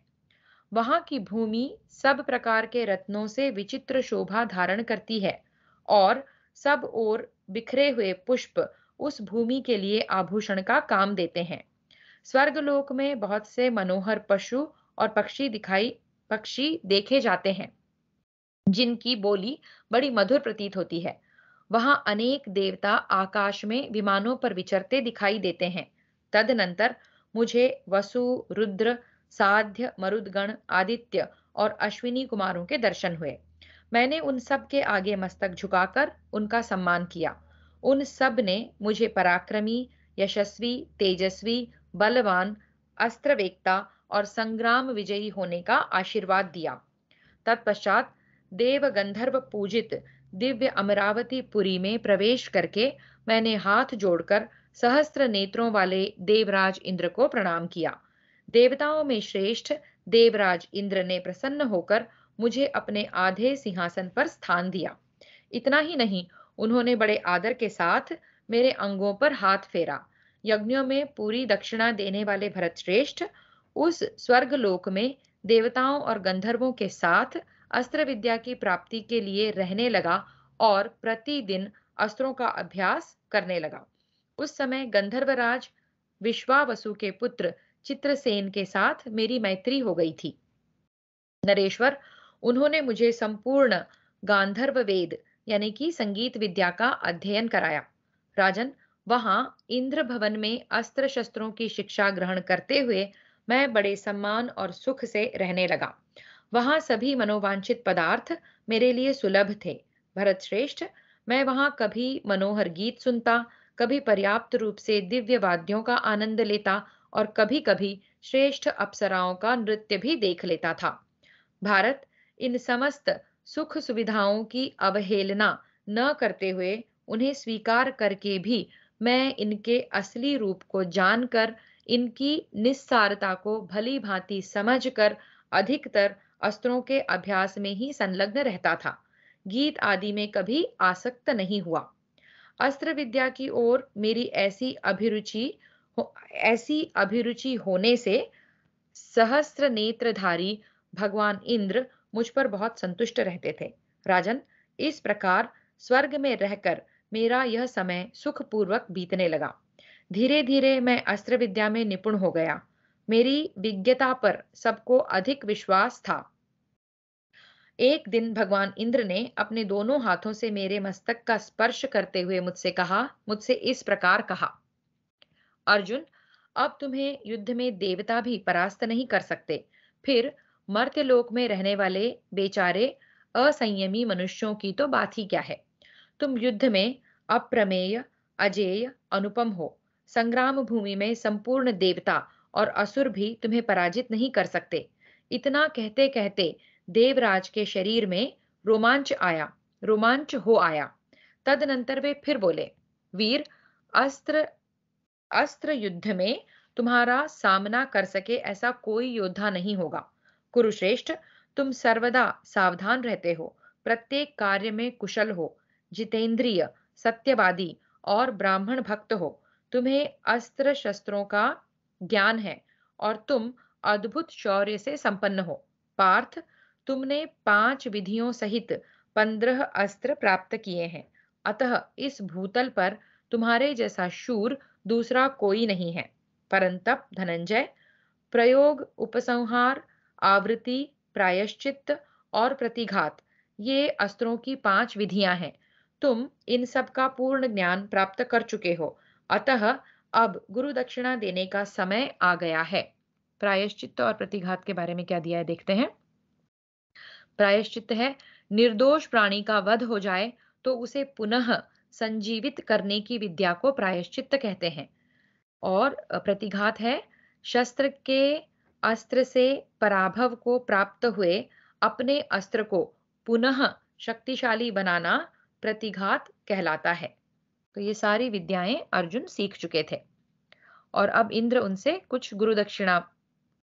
वहां की भूमि सब प्रकार के रत्नों से विचित्र शोभा धारण करती है और सब ओर बिखरे हुए पुष्प उस भूमि के लिए आभूषण का काम देते हैं। स्वर्गलोक में बहुत से मनोहर पशु और पक्षी देखे जाते हैं, जिनकी बोली बड़ी मधुर प्रतीत होती है। वहां अनेक देवता आकाश में विमानों पर विचरते दिखाई देते हैं। तदनंतर मुझे वसु, रुद्र, साध्य, मरुदगण, आदित्य और अश्विनी कुमारों के दर्शन हुए। मैंने उन सब के आगे मस्तक झुकाकर उनका सम्मान किया। उन सब ने मुझे पराक्रमी, यशस्वी, तेजस्वी, बलवान, अस्त्रवेत्ता और संग्राम विजयी होने का आशीर्वाद दिया। तत्पश्चात देव गंधर्व पूजित दिव्य अमरावती पुरी में प्रवेश करके मैंने हाथ जोड़कर सहस्त्र नेत्रों वाले देवराज इंद्र को प्रणाम किया। देवताओं में श्रेष्ठ देवराज इंद्र ने प्रसन्न होकर मुझे अपने आधे सिंहासन पर स्थान दिया। इतना ही नहीं, उन्होंने बड़े आदर के साथ मेरे अंगों पर हाथ फेरा। यज्ञों में पूरी दक्षिणा देने वाले भरत श्रेष्ठ उस स्वर्ग लोक में देवताओं और गंधर्वों के साथ अस्त्र विद्या की प्राप्ति के लिए रहने लगा और प्रतिदिन अस्त्रों का अभ्यास करने लगा। उस समय गंधर्वराज विश्वावसु के पुत्र चित्रसेन के साथ मेरी मैत्री हो गई थी। नरेश्वर, उन्होंने मुझे संपूर्ण गांधर्व वेद यानी कि संगीत विद्या का अध्ययन कराया। राजन, वहां इंद्र भवन में अस्त्र शस्त्रों की शिक्षा ग्रहण करते हुए मैं बड़े सम्मान और सुख से रहने लगा। वहां सभी मनोवांछित पदार्थ मेरे लिए सुलभ थे। भरत श्रेष्ठ, मैं वहां कभी मनोहर गीत सुनता, कभी पर्याप्त रूप से दिव्य वाद्यों का आनंद लेता और कभी कभी श्रेष्ठ अप्सराओं का नृत्य भी देख लेता था। भारत, इन समस्त सुख सुविधाओं की अवहेलना न करते हुए उन्हें स्वीकार करके भी मैं इनके असली रूप को जानकर इनकी निस्सारता को भली भांति समझकर अधिकतर अस्त्रों के अभ्यास में ही संलग्न रहता था। गीत आदि में कभी आसक्त नहीं हुआ। अस्त्र विद्या की ओर मेरी ऐसी अभिरुचि होने से सहस्त्र नेत्रधारी भगवान इंद्र मुझ पर बहुत संतुष्ट रहते थे। राजन, इस प्रकार स्वर्ग में रहकर मेरा यह समय सुखपूर्वक बीतने लगा। धीरे धीरे मैं अस्त्र विद्या में निपुण हो गया। मेरी विज्ञता पर सबको अधिक विश्वास था। एक दिन भगवान इंद्र ने अपने दोनों हाथों से मेरे मस्तक का स्पर्श करते हुए मुझसे इस प्रकार कहा, अर्जुन, अब तुम्हें युद्ध में देवता भी परास्त नहीं कर सकते। फिर मर्त्यलोक में रहने वाले बेचारे असंयमी मनुष्यों की तो बात ही क्या है। तुम युद्ध में अप्रमेय, अजेय, अनुपम हो। संग्राम भूमि में संपूर्ण देवता और असुर भी तुम्हें पराजित नहीं कर सकते। इतना कहते कहते देवराज के शरीर में रोमांच हो आया। तदनंतर वे फिर बोले, वीर, अस्त्र अस्त्र युद्ध में तुम्हारा सामना कर सके ऐसा कोई योद्धा नहीं होगा। कुरुश्रेष्ठ, तुम सर्वदा सावधान रहते हो, प्रत्येक कार्य में कुशल हो, जितेंद्रिय, सत्यवादी और ब्राह्मण भक्त हो। तुम्हें अस्त्र शस्त्रों का ज्ञान है और तुम अद्भुत शौर्य से संपन्न हो। पार्थ, तुमने 5 विधियों सहित 15 अस्त्र प्राप्त किए हैं। अतः इस भूतल पर तुम्हारे जैसा शूर दूसरा कोई नहीं है। परंतप धनंजय, प्रयोग, उपसंहार, आवृत्ति, प्रायश्चित्त और प्रतिघात, ये अस्त्रों की 5 विधियां हैं। तुम इन सब का पूर्ण ज्ञान प्राप्त कर चुके हो। अतः अब गुरु दक्षिणा देने का समय आ गया है। प्रायश्चित्त और प्रतिघात के बारे में क्या दिया है देखते हैं। प्रायश्चित्त है, निर्दोष प्राणी का वध हो जाए तो उसे पुनः संजीवित करने की विद्या को प्रायश्चित्त कहते हैं। और प्रतिघात है, शस्त्र के अस्त्र से पराभव को प्राप्त हुए अपने अस्त्र को पुनः शक्तिशाली बनाना प्रतिघात कहलाता है। तो ये सारी विद्याएं अर्जुन सीख चुके थे और अब इंद्र उनसे कुछ गुरु दक्षिणा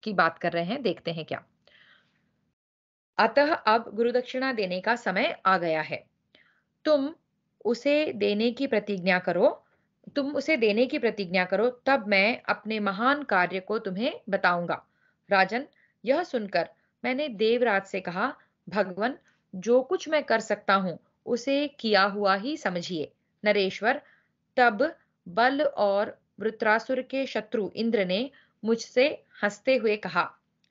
की बात कर रहे हैं, देखते हैं क्या। अतः अब गुरु दक्षिणा देने का समय आ गया है। तुम उसे देने की प्रतिज्ञा करो तब मैं अपने महान कार्य को तुम्हें बताऊंगा। राजन, यह सुनकर मैंने देवराज से कहा, भगवन, जो कुछ मैं कर सकता हूं उसे किया हुआ ही समझिए। नरेश्वर, तब बल और वृत्रासुर के शत्रु इंद्र ने मुझसे हंसते हुए कहा,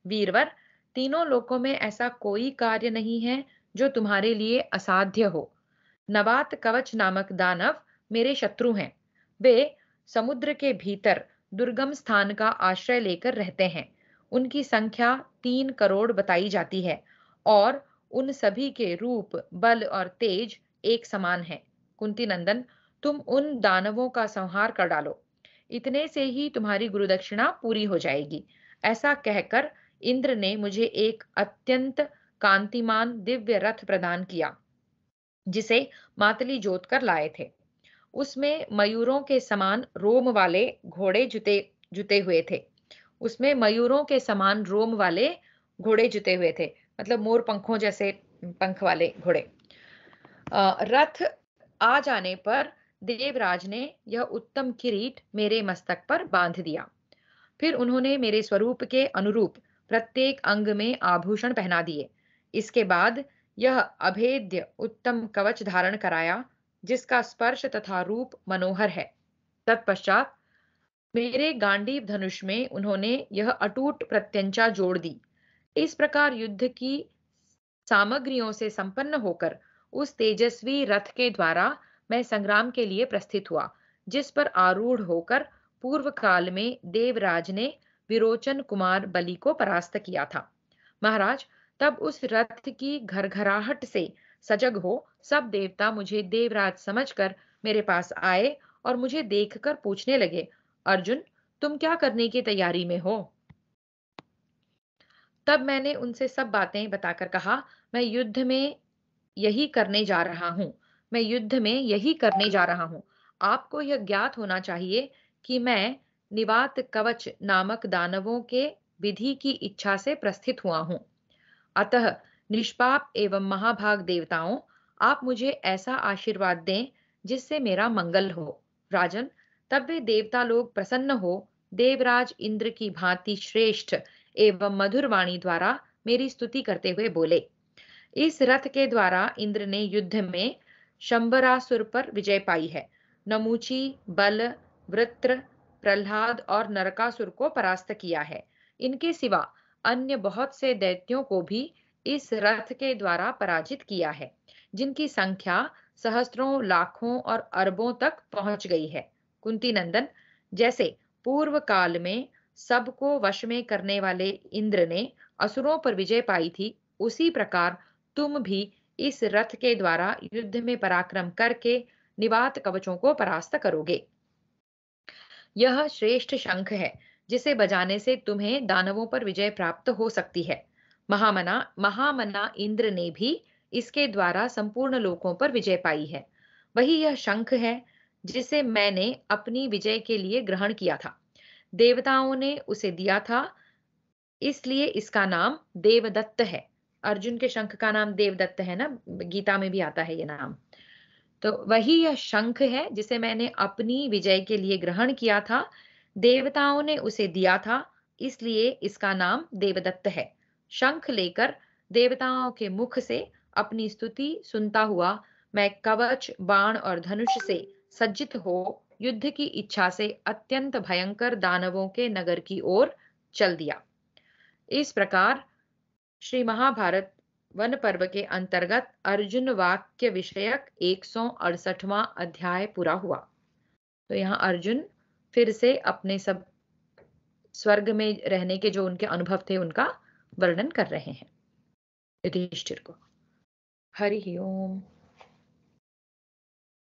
वीरवर, तीनों लोकों में ऐसा कोई कार्य नहीं है जो तुम्हारे लिए असाध्य हो। नवात कवच नामक दानव मेरे शत्रु हैं। वे समुद्र के भीतर दुर्गम स्थान का आश्रय लेकर रहते हैं। उनकी संख्या 3 करोड़ बताई जाती है और उन सभी के रूप, बल और तेज एक समान है। कुंती नंदन, तुम उन दानवों का संहार कर डालो। इतने से ही तुम्हारी गुरुदक्षिणा पूरी हो जाएगी। ऐसा कहकर इंद्र ने मुझे एक अत्यंत कांतिमान दिव्य रथ प्रदान किया, जिसे मातली जोत कर लाए थे। उसमें मयूरों के समान रोम वाले घोड़े जुते जुते हुए थे। उसमें मयूरों के समान रोम वाले घोड़े जुते हुए थे, मतलब मोर पंखों जैसे पंख वाले घोड़े। रथ आ जाने पर देवराज ने यह उत्तम किरीट मेरे मस्तक पर बांध दिया। फिर उन्होंने मेरे स्वरूप के अनुरूप प्रत्येक अंग में आभूषण पहना दिए। इसके बाद यह अभेद्य उत्तम कवच धारण कराया, जिसका स्पर्श तथा रूप मनोहर है। तत्पश्चात मेरे गांडीव धनुष में उन्होंने यह अटूट प्रत्यंचा जोड़ दी। इस प्रकार युद्ध की सामग्रियों से संपन्न होकर उस तेजस्वी रथ के द्वारा मैं संग्राम के लिए प्रस्थित हुआ, जिस पर आरूढ़ होकर पूर्व काल में देवराज ने विरोचन कुमार बलि को परास्त किया था। महाराज, तब उस रथ की घरघराहट से सजग हो सब देवता मुझे देवराज समझकर मेरे पास आए और मुझे देखकर पूछने लगे, अर्जुन, तुम क्या करने की तैयारी में हो? तब मैंने उनसे सब बातें बताकर कहा, मैं युद्ध में यही करने जा रहा हूँ। मैं युद्ध में यही करने जा रहा हूँ। आपको यह ज्ञात होना चाहिए कि मैं निवात कवच नामक दानवों के विधि की इच्छा से प्रस्थित हुआ हूँ। अतः निष्पाप एवं महाभाग देवताओं, आप मुझे ऐसा आशीर्वाद दें जिससे मेरा मंगल हो। राजन, तब वे देवता लोग प्रसन्न हो देवराज इंद्र की भांति श्रेष्ठ एवं मधुर वाणी द्वारा मेरी स्तुति करते हुए बोले, इस रथ के द्वारा इंद्र ने युद्ध में शंबरासुर पर विजय पाई है। नमूची, बल, वृत्र, प्रहलाद और नरकासुर को परास्त किया है। इनके सिवा अन्य बहुत से दैत्यों को भी इस रथ के द्वारा पराजित किया है, जिनकी संख्या सहस्त्रों, लाखों और अरबों तक पहुंच गई है। कुंती नंदन, जैसे पूर्व काल में सबको वश में करने वाले इंद्र ने असुरों पर विजय पाई थी, उसी प्रकार तुम भी इस रथ के द्वारा युद्ध में पराक्रम करके निवात कवचों को परास्त करोगे। यह श्रेष्ठ शंख है, जिसे बजाने से तुम्हें दानवों पर विजय प्राप्त हो सकती है। महामना महामना इंद्र ने भी इसके द्वारा संपूर्ण लोकों पर विजय पाई है। वही यह शंख है जिसे मैंने अपनी विजय के लिए ग्रहण किया था। देवताओं ने उसे दिया था, इसलिए इसका नाम देवदत्त है। अर्जुन के शंख का नाम देवदत्त है ना, गीता में भी आता है ये नाम। तो वही यह शंख है जिसे मैंने अपनी विजय के लिए ग्रहण किया था। देवताओं ने उसे दिया था, इसलिए इसका नाम देवदत्त है। शंख लेकर देवताओं के मुख से अपनी स्तुति सुनता हुआ मैं कवच, बाण और धनुष से सज्जित हो युद्ध की इच्छा से अत्यंत भयंकर दानवों के नगर की ओर चल दिया। इस प्रकार श्री महाभारत वन पर्व के अंतर्गत अर्जुन वाक्य विषयक 168वां अध्याय पूरा हुआ। तो यहाँ अर्जुन फिर से अपने सब स्वर्ग में रहने के जो उनके अनुभव थे उनका वर्णन कर रहे हैं युधिष्ठिर को। हरि ओम।